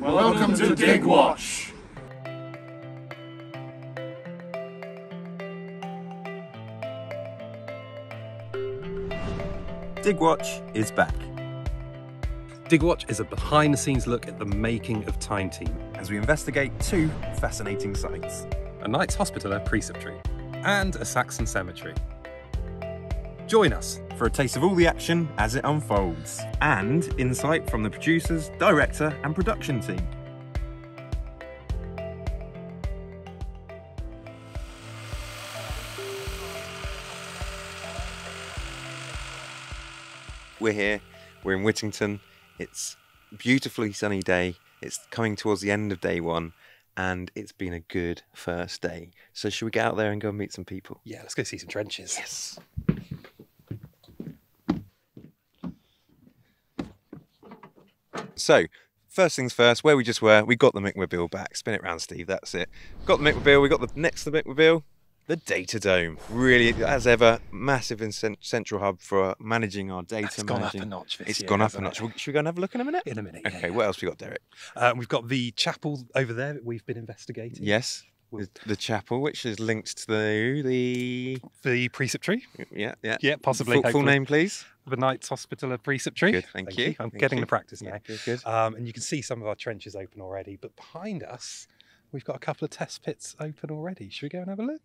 Welcome to Dig Watch. Dig Watch is back. Dig Watch is a behind-the-scenes look at the making of Time Team, As we investigate two fascinating sites. a Knights Hospital at Preceptory, and a Saxon cemetery. Join us. For a taste of all the action as it unfolds. And insight from the producers, director and production team. We're here, we're in Whittington. It's a beautifully sunny day. It's coming towards the end of day one. And it's been a good first day. So should we get out there and go and meet some people? Yeah, let's go see some trenches. Yes. So, first things first, where we just were, we got the McMobile back. Spin it round, Steve, that's it. Got the McMobile, we got the next to the McMobile, the data dome. Really, as ever, massive and central hub for managing our data. It's gone up a notch this year. It's gone up a hasn't notch. it? Should we go and have a look in a minute? In a minute, Okay, yeah. what else we got, Derek? We've got the chapel over there that we've been investigating. Yes, the chapel, which is linked to The Preceptory. Yeah. Yeah, possibly. Full hopefully. name, please. The Knights Hospital at Preceptory. Good, thank you. I'm Thank getting you. the practice Yeah, now. good. And you can see some of our trenches open already, but behind us, we've got a couple of test pits open already. Should we go and have a look?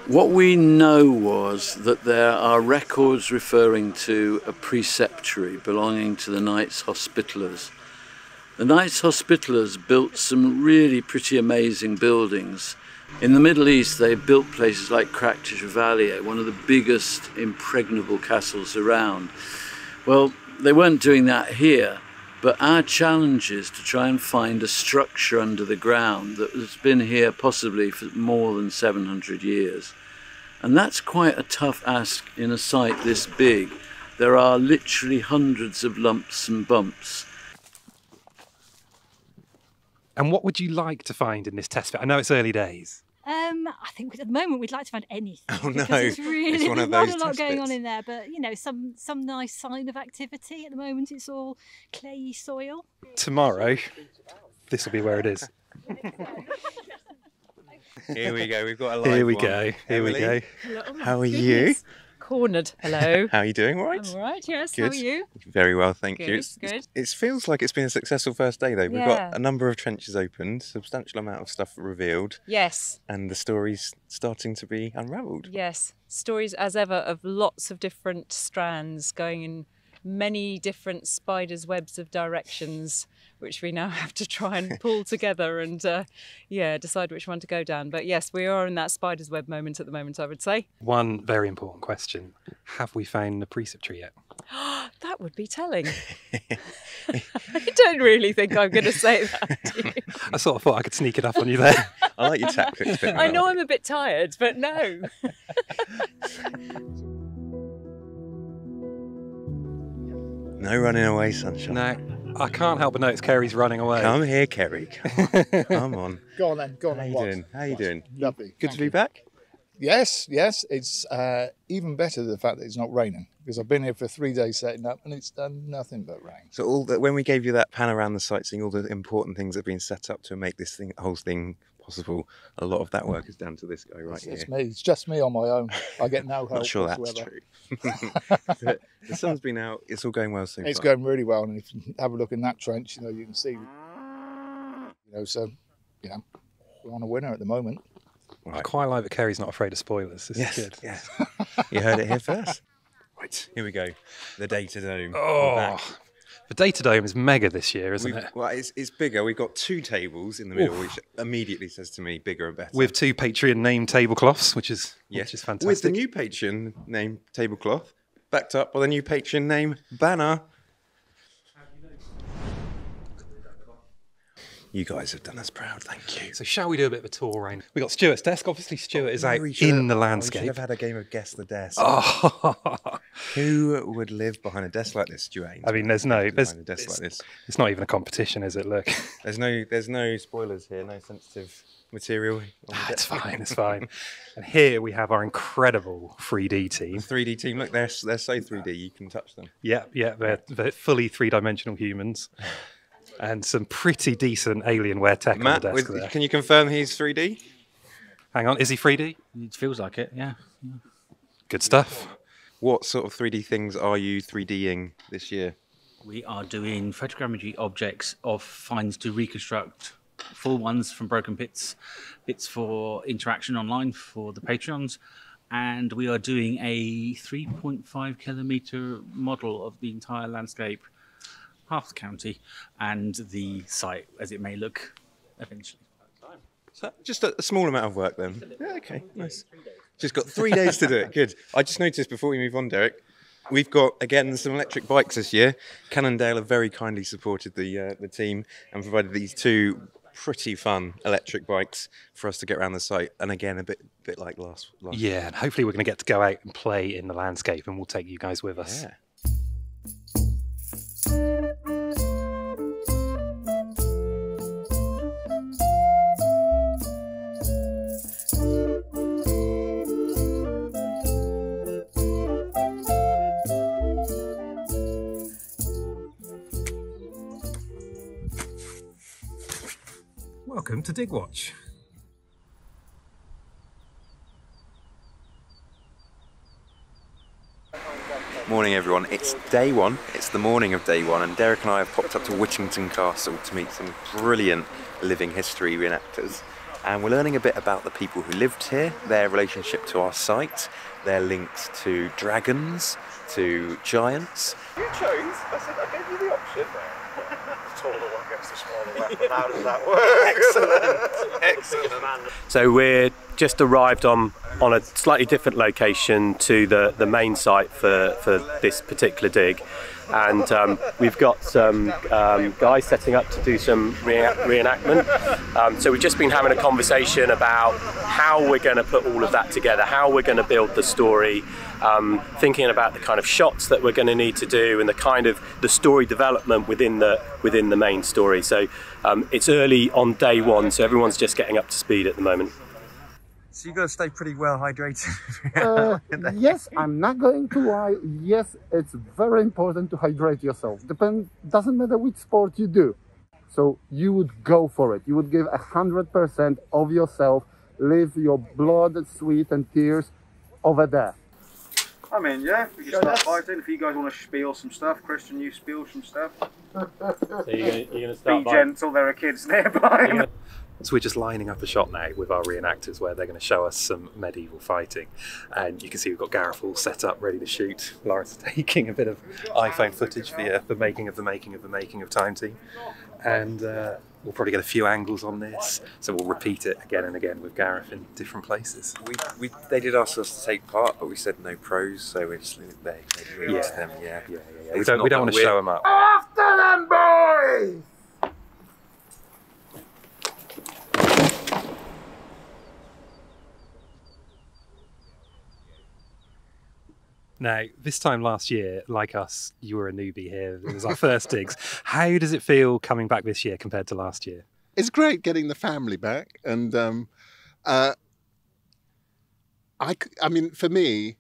What we know was that there are records referring to a preceptory belonging to the Knights Hospitallers. The Knights Hospitallers built some really pretty amazing buildings. In the Middle East, they built places like Chevalier, one of the biggest impregnable castles around. Well, they weren't doing that here, but our challenge is to try and find a structure under the ground that has been here possibly for more than 700 years. And that's quite a tough ask in a site this big. There are literally hundreds of lumps and bumps. And what would you like to find in this test pit? I know it's early days. I think at the moment we'd like to find anything. Oh, no. Because it's really, It's one there's of not those a lot test going on pits. in there, but you know, some nice sign of activity. At the moment it's all clayey soil. Tomorrow, this will be where it is. Here we go, we've got a live Here we one. go. Here we Emily, go. How are you? Cornered. Hello. How are you doing? All right? I'm all right, yes. Good. How are you? Very well, thank you. Good, good. It feels like it's been a successful first day, though. We've Yeah. got a number of trenches opened, substantial amount of stuff revealed, Yes, and the story's starting to be unravelled. yes. Stories, as ever, of lots of different strands going in many different spiders' webs of directions, which we now have to try and pull together and, decide which one to go down. But yes, we are in that spider's web moment at the moment, I would say. One very important question. Have we found the preceptory yet? That would be telling. I don't really think I'm going to say that, do you? I sort of thought I could sneak it up on you there. I like your tactics. bit, I know Mel. I'm a bit tired, but no. No running away, sunshine. No, I can't help but notice Kerry's running away. Come here, Kerry. Come on. Go on then, go on How then. you What? doing? How you doing? Lovely. Good to be back? Yes, it's even better the fact that it's not raining, because I've been here for 3 days setting up and it's done nothing but rain. So all that, when we gave you that pan around the site, seeing all the important things that have been set up to make this whole thing possible, a lot of that work is down to this guy right It's here. me. It's just me on my own. I get no help Not sure that's whatsoever. true. But the sun's been out. It's all going well so It's far. going really well, and if you have a look in that trench, you can see, so, we're on a winner at the moment. I Right. quite like that Kerry's not afraid of spoilers. This is good. Yes. You heard it here first. Right, here we go. The data dome. We're Oh, back. the data dome is mega this year, isn't it? Well, it's bigger. We've got two tables in the middle, which immediately says to me bigger and better. With two Patreon name tablecloths, which is fantastic. With the new Patreon name tablecloth, backed up by the new Patreon name banner. You guys have done us proud, thank you. So shall we do a bit of a tour around? We got Stuart's desk. Obviously, Stuart is out We should have- in the We landscape. should have had a game of Guess the Desk. Oh, Who would live behind a desk like this, Stuart? I mean, there's no, Behind a desk like this. it's not even a competition, is it? Look, There's no spoilers here, no sensitive material? It's fine, it's fine. And here we have our incredible 3D team. 3D team, look, they're so 3D, you can touch them. Yeah, they're fully three-dimensional humans. And some pretty decent Alienware tech Matt, on the desk there. can you confirm he's 3D? Hang on, is he 3D? It feels like it, yeah. Good stuff. What sort of 3D things are you 3Ding this year? We are doing photogrammetry objects of finds to reconstruct full ones from broken bits for interaction online for the Patreons, and we are doing a 3.5 kilometre model of the entire landscape, half the county, and the site as it may look eventually. So just a small amount of work then. Yeah, okay, nice. Just got 3 days to do it. Good. I just noticed before we move on, Derek, we've got, again, some electric bikes this year. Cannondale have very kindly supported the team and provided these 2 pretty fun electric bikes for us to get around the site. And again, a bit like last Yeah, and hopefully we're going to get to go out and play in the landscape, and we'll take you guys with us. Yeah. Welcome to Digwatch. Morning everyone, it's day 1, it's the morning of day 1, and Derek and I have popped up to Whittington Castle to meet some brilliant living history reenactors, and we're learning a bit about the people who lived here, their relationship to our site, their links to dragons, to giants. You chose, I gave you the option. The taller one gets the smaller weapon. How does that work? Excellent. So we're just arrived on a slightly different location to the main site for this particular dig, and we've got some guys setting up to do some reenactment. So we've just been having a conversation about how we're going to put all of that together, how we're going to build the story, thinking about the kind of shots that we're going to need to do and the kind of the story development within the main story. So it's early on day 1, so everyone's just getting up to speed at the moment. So you've got to stay pretty well hydrated. Yes, I'm not going to lie. Yes, it's very important to hydrate yourself. Doesn't matter which sport you do. So you would go for it. You would give 100% of yourself, leave your blood, sweat and tears over there. I'm in, yeah. We can start fighting. If you guys want to spiel some stuff, Christian, you spiel some stuff. So you're going to start Be gentle, there are kids nearby. So we're just lining up a shot now with our reenactors where they're going to show us some medieval fighting, and you can see we've got Gareth all set up ready to shoot. Laura's taking a bit of iPhone footage for the making of Time Team, and we'll probably get a few angles on this, so we'll repeat it again and again with Gareth in different places. They did ask us to take part, but we said no pros, so we just leave it there. Yeah. We don't want to show them up. After them, boys! Now, this time last year, like us, you were a newbie here. It was our first digs. How does it feel coming back this year compared to last year? It's great getting the family back. And I mean, for me,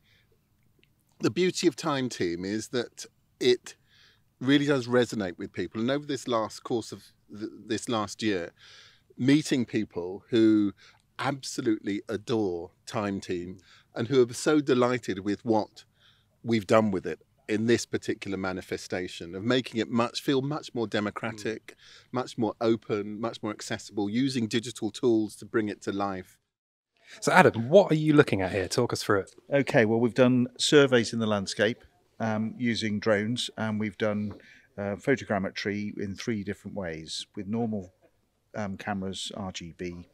the beauty of Time Team is that it really does resonate with people. And over this last course of this last year, meeting people who absolutely adore Time Team and who are so delighted with what we've done with it in this particular manifestation of making it feel much more democratic, much more open, much more accessible, using digital tools to bring it to life. So Adam, what are you looking at here? Talk us through it. Okay, well, we've done surveys in the landscape using drones, and we've done photogrammetry in 3 different ways with normal cameras, RGB.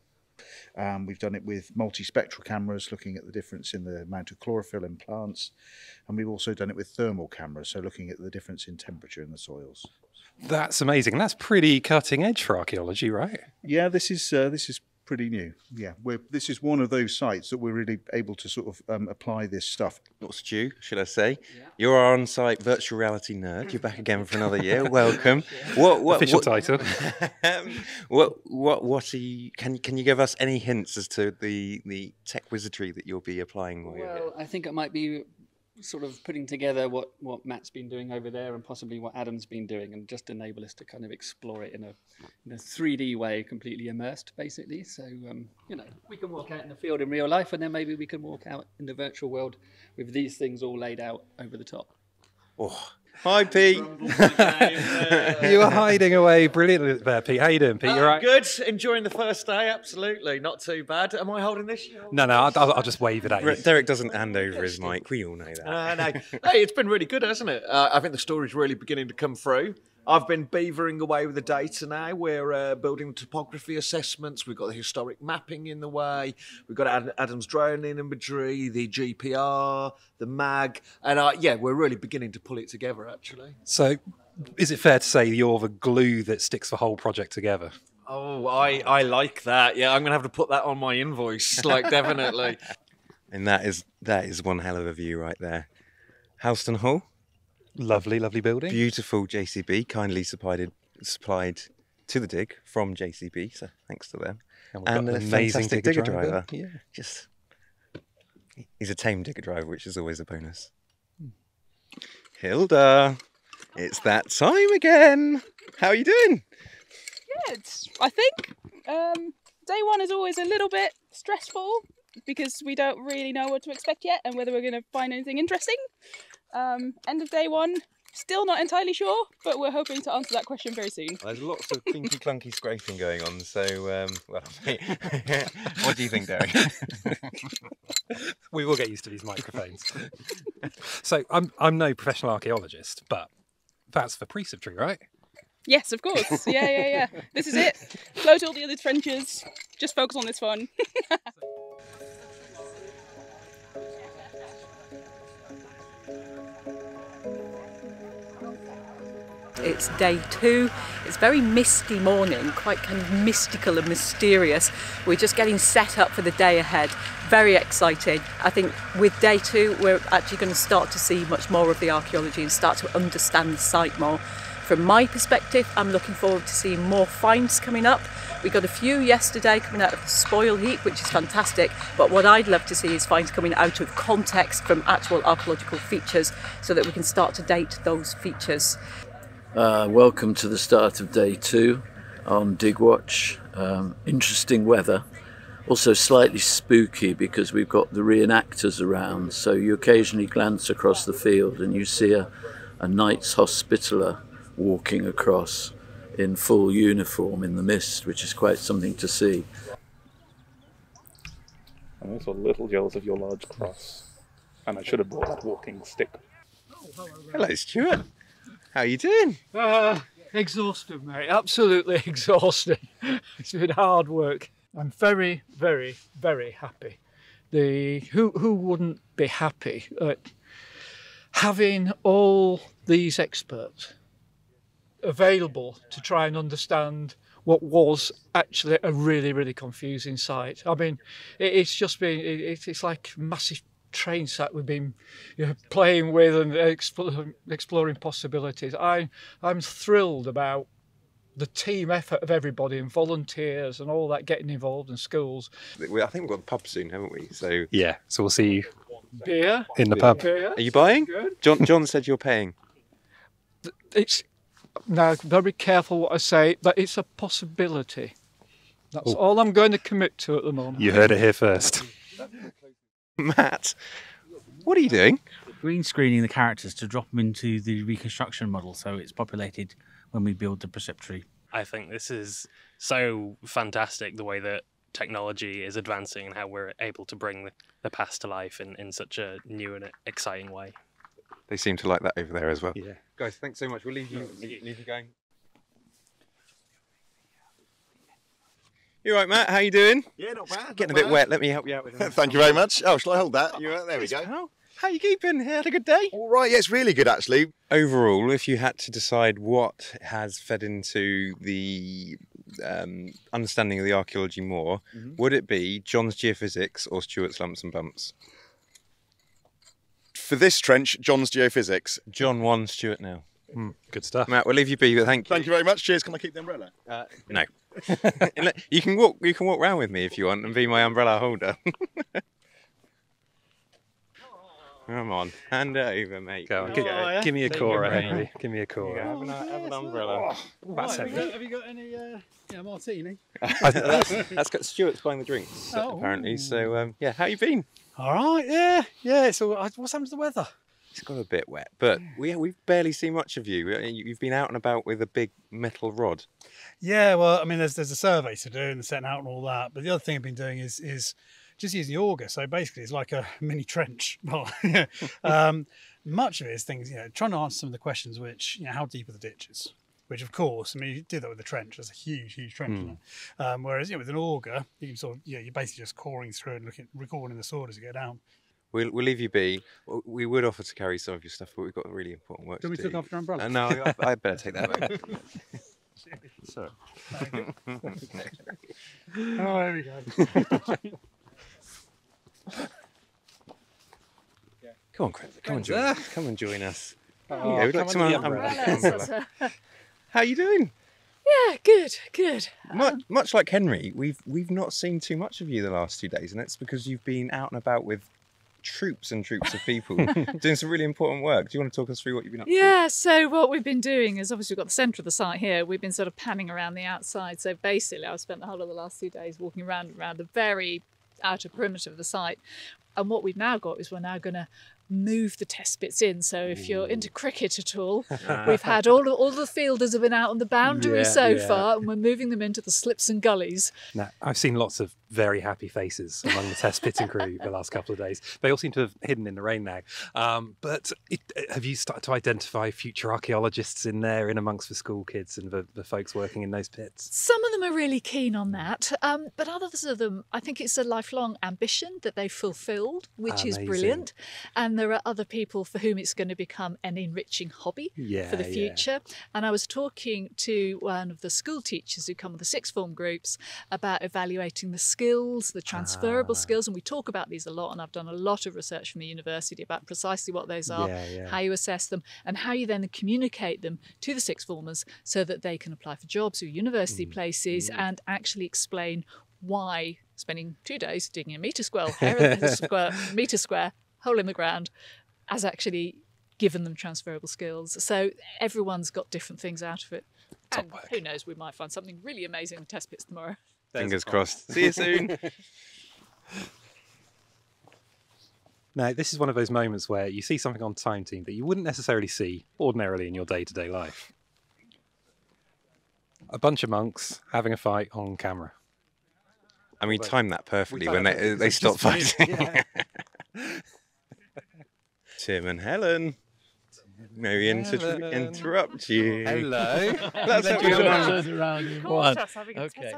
We've done it with multispectral cameras, looking at the difference in the amount of chlorophyll in plants, and we've also done it with thermal cameras, so looking at the difference in temperature in the soils. That's amazing, and that's pretty cutting edge for archaeology, right? Yeah, this is pretty new. Yeah, this is one of those sites that we're really able to sort of apply this stuff. Not Stu, should I say? You're our on-site virtual reality nerd. You're back again for another year. Welcome. Official title. What are you? Can you give us any hints as to the tech wizardry that you'll be applying while you're here? Well, I think it might be sort of putting together what Matt's been doing over there and possibly what Adam's been doing, and just enable us to kind of explore it in a 3D way, completely immersed, basically. So, you know, we can walk out in the field in real life, and then maybe we can walk out in the virtual world with these things all laid out over the top. Oh. Hi, Pete. You were hiding away brilliantly there, Pete. How you doing, Pete? You all right? Good. Enjoying the first day, absolutely. Not too bad. Am I holding this? No, I'll just wave it at you. Derek doesn't hand over his mic. We all know that. No. Hey, it's been really good, hasn't it? I think the story's really beginning to come through. I've been beavering away with the data now. We're building topography assessments. We've got the historic mapping in the way. We've got Adam's drone imagery, the GPR, the mag. And we're really beginning to pull it together, actually. So, is it fair to say you're the glue that sticks the whole project together? Oh, I like that. Yeah, I'm going to have to put that on my invoice, like, definitely. And that is one hell of a view right there. Halston Hall. Lovely building. Beautiful JCB, kindly supplied to the dig from JCB, so thanks to them. And an amazing fantastic digger digger driver. Yeah. He's a tame digger driver, which is always a bonus. Hilda, it's that time again. How are you doing? Good, I think. Day one is always a little bit stressful because we don't really know what to expect yet and whether we're going to find anything interesting. End of day one, still not entirely sure, but we're hoping to answer that question very soon. There's lots of clinky clunky scraping going on, so what do you think, Derek? We will get used to these microphones. So I'm no professional archaeologist, but that's for Preceptory, right? Yes, of course. Yeah. This is it. Close all the other trenches. Just focus on this one. It's day 2. It's a very misty morning, quite kind of mystical and mysterious. We're just getting set up for the day ahead. Very exciting. I think with day 2, we're actually going to start to see much more of the archaeology and start to understand the site more. From my perspective, I'm looking forward to seeing more finds coming up. We got a few yesterday coming out of the spoil heap, which is fantastic. But what I'd love to see is finds coming out of context from actual archaeological features so that we can start to date those features. Welcome to the start of day 2 on Digwatch. Interesting weather, also slightly spooky because we've got the re-enactors around, so you occasionally glance across the field and you see a Knights Hospitaller walking across in full uniform in the mist, which is quite something to see. And also little yells of your large cross. And I should have brought that walking stick. Hello, Stuart. How are you doing? Exhausted, mate. Absolutely exhausted. It's been hard work. I'm very, very, very happy. Who wouldn't be happy at having all these experts available to try and understand what was actually a really, really confusing site? I mean, it's just been, it's like massive train set we've been playing with and exploring possibilities. I'm thrilled about the team effort of everybody and volunteers and all that getting involved in schools. I think we've got the pub soon, haven't we? So yeah, so we'll see you beer in the pub. Beer. Are you buying? John said you're paying. It's now very careful what I say, but it's a possibility. That's all I'm going to commit to at the moment. You heard it here first. Matt, what are you doing? Green screening the characters to drop them into the reconstruction model so it's populated when we build the Preceptory. I think this is so fantastic, the way that technology is advancing and how we're able to bring the past to life in such a new and exciting way. They seem to like that over there as well. Yeah. Guys, thanks so much. We'll leave you going. You all right, Matt? How you doing? Yeah, not bad. Getting a bit wet. Let me help you out with it. Thank you very much. Oh, shall I hold that? There we go. How you keeping? Had a good day? All right, yeah, it's really good actually. Overall, if you had to decide what has fed into the understanding of the archaeology more, would it be John's geophysics or Stuart's lumps and bumps? For this trench, John's geophysics. John 1, Stuart now. Good stuff. Matt, we'll leave you be, but thank you. Thank you very much. Cheers. Can I keep the umbrella? No. You can walk round with me if you want and be my umbrella holder. Come on, hand it over, mate. Go on, give me a Cora, Henry. Give me a Cora. Have an umbrella. That's heavy. Have you got any martini? That's got Stuart's buying the drinks, apparently. So, yeah, how you been? All right, yeah. It's all. What's happened to the weather? It's got a bit wet, but we've barely seen much of you. You've been out and about with a big metal rod. Yeah, well, I mean, there's a survey to do and setting out and all that. But the other thing I've been doing is just using the auger. So basically, it's like a mini trench. Much of it is things, trying to answer some of the questions, which, how deep are the ditches? Which, of course, I mean, you do that with a trench. There's a huge trench. Isn't it? Whereas, with an auger, you can sort of, you're basically just coring through and recording the sword as you go down. We'll leave you be. We would offer to carry some of your stuff, but we've got really important work Do you want to me do. to look after your umbrella? No, I better take that back. So. Oh, there we go. Come on, Crenza, come and join us. Come and join us. Oh, We'd like come some under the umbrella. How you doing? Yeah, good. Much like Henry, we've not seen too much of you the last 2 days, and that's because you've been out and about with troops and troops of people doing some really important work. Do you want to talk us through what you've been up to? Yeah, so what we've been doing is obviously we've got the centre of the site here. We've been sort of panning around the outside. So basically I've spent the whole of the last 2 days walking around the very outer perimeter of the site. And what we've now got is we're now going to move the test bits in. So if you're into cricket at all, we've had all the fielders have been out on the boundary so far, and we're moving them into the slips and gullies. Now, I've seen lots of very happy faces among the test pitting crew the last couple of days. They all seem to have hidden in the rain now. But have you started to identify future archaeologists in there, in amongst the school kids and the folks working in those pits? Some of them are really keen on that, but others of them, I think it's a lifelong ambition that they've fulfilled, which is brilliant. And there are other people for whom it's going to become an enriching hobby for the future. And I was talking to one of the school teachers who come with the sixth form groups about evaluating the skills, the transferable skills, and we talk about these a lot, and I've done a lot of research from the university about precisely what those are, how you assess them, and how you then communicate them to the sixth formers so that they can apply for jobs or university places and actually explain why spending 2 days digging a metre square, hole in the ground has actually given them transferable skills. So everyone's got different things out of it. And who knows, we might find something really amazing in the test pits tomorrow. Fingers crossed. See you soon. Now, this is one of those moments where you see something on Time Team that you wouldn't necessarily see ordinarily in your day-to-day life. A bunch of monks having a fight on camera. And we timed that perfectly when they stopped fighting. Tim and Helen. May we interrupt you? Hello. That's what we're doing. Okay.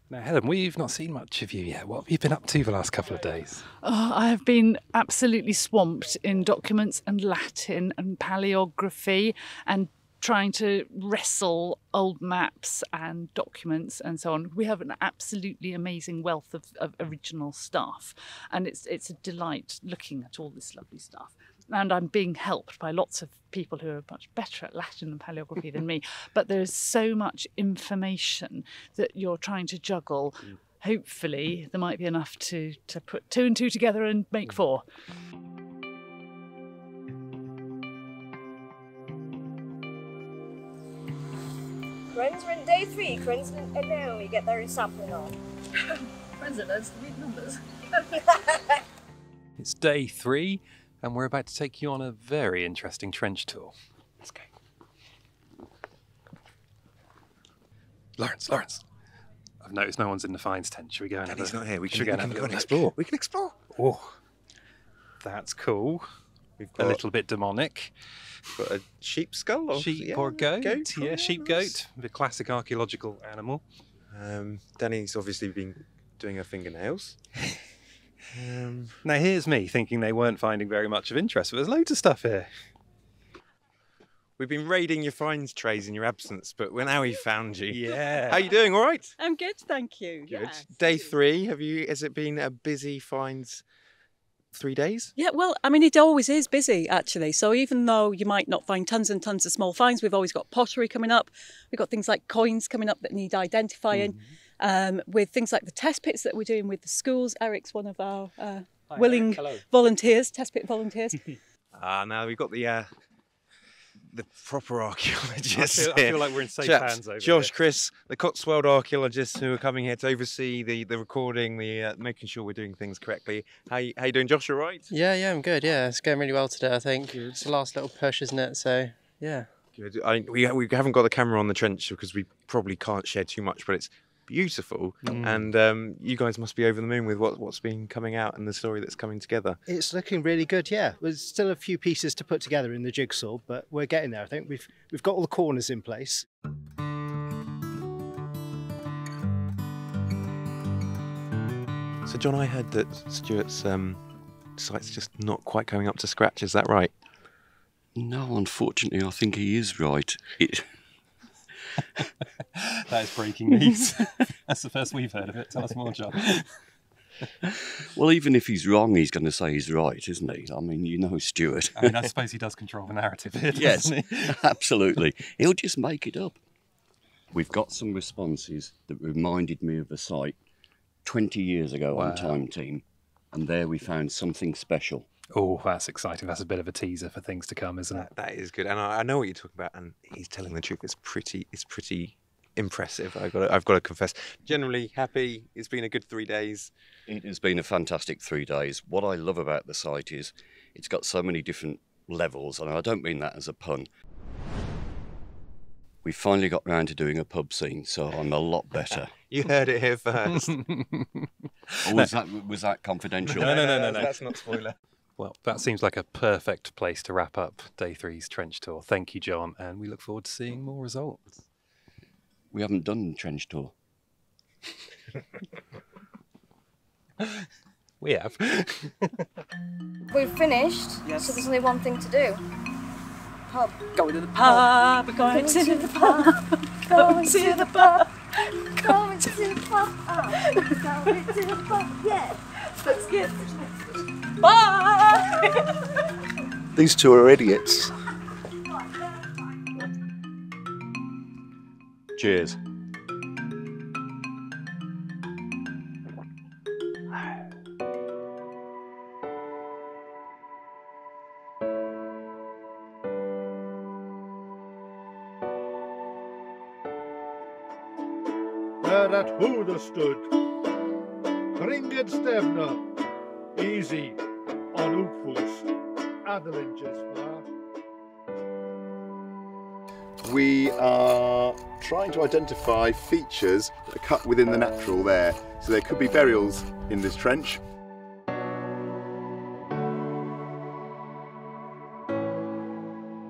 Now, Helen, we've not seen much of you yet. What have you been up to the last couple of days? Oh, I have been absolutely swamped in documents and Latin and paleography and trying to wrestle old maps and documents and so on. We have an absolutely amazing wealth of original stuff, and it's a delight looking at all this lovely stuff. And I'm being helped by lots of people who are much better at Latin and paleography than me. But there's so much information that you're trying to juggle. Hopefully there might be enough to put 2 and 2 together and make 4. Friends, we're in day 3, friends, and now we get their sampling on. Friends, it learns to read numbers. It's day 3. And we're about to take you on a very interesting trench tour. Let's go. Lawrence. I've noticed no one's in the finds tent. Should we go and have a... He's not here. We can go and explore. We can explore. Oh, that's cool. We've got a little bit demonic. Got a sheep skull? Sheep or goat? Yeah, sheep goat. The classic archaeological animal. Danny's obviously been doing her fingernails. Now here's me thinking they weren't finding very much of interest, but there's loads of stuff here. We've been raiding your finds trays in your absence, but now we found you. Yeah. How you doing? All right? I'm good, thank you. Good. Yes. Day 3. Has it been a busy finds 3 days? Yeah, well, I mean, it always is busy, actually. So even though you might not find tons and tons of small finds, we've always got pottery coming up. We've got things like coins coming up that need identifying. With things like the test pits that we're doing with the schools. Eric's one of our willing volunteers, test pit volunteers. Now we've got the proper archaeologists. I feel like we're in safe hands over Josh, here. Chris, the Cotswold archaeologists who are coming here to oversee the recording, making sure we're doing things correctly. How you doing, Josh? All right? Yeah, I'm good. Yeah, it's going really well today, I think. It's the last little push, isn't it? So, yeah. Good. We haven't got the camera on the trench because we probably can't share too much, but it's beautiful, and you guys must be over the moon with what's been coming out and the story that's coming together. It's looking really good, yeah. There's still a few pieces to put together in the jigsaw, but we're getting there. I think we've got all the corners in place. So John, I heard that Stuart's site's just not quite going up to scratch, is that right? No, unfortunately I think he is right. That is breaking news. That's the first we've heard of it. Tell us more, John. Well, even if he's wrong, he's going to say he's right, isn't he? I mean, you know Stuart. I mean, I suppose he does control the narrative here, yes, doesn't he? absolutely. He'll just make it up. We've got some responses that reminded me of the site 20 years ago on Time Team, and there we found something special. Oh, that's exciting. That's a bit of a teaser for things to come, isn't it? That is good, and I know what you're talking about, and he's telling the truth. It's pretty impressive. I've got to confess. Generally happy. It's been a good 3 days. It has been a fantastic 3 days. What I love about the site is it's got so many different levels, and I don't mean that as a pun. We finally got round to doing a pub scene, so I'm a lot better. You heard it here first. Was that confidential? No. That's not spoiler. Well, that seems like a perfect place to wrap up Day 3's trench tour. Thank you, John, and we look forward to seeing more results. We haven't done the trench tour. We have. We've finished, so there's only one thing to do. Pub. Going to the pub, we're going to the pub, going to the pub, Going to the pub. Going to the pub. Yeah. Let's get bye. These two are idiots. Cheers. Where that Huda stood, Ringed Stevna, easy on Oakfuls, Adelinges far. We are trying to identify features that are cut within the natural there. So there could be burials in this trench.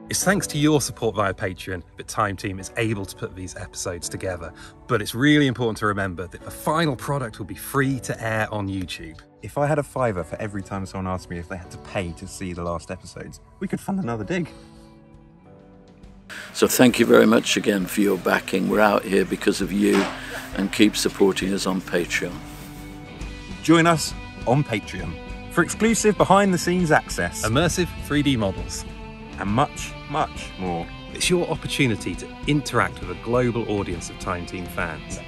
It's thanks to your support via Patreon that Time Team is able to put these episodes together. But it's really important to remember that the final product will be free to air on YouTube. If I had a fiver for every time someone asked me if they had to pay to see the last episodes, we could fund another dig. So thank you very much again for your backing. We're out here because of you, and keep supporting us on Patreon. Join us on Patreon for exclusive behind-the-scenes access, Immersive 3D models, and much, much more. It's your opportunity to interact with a global audience of Time Team fans.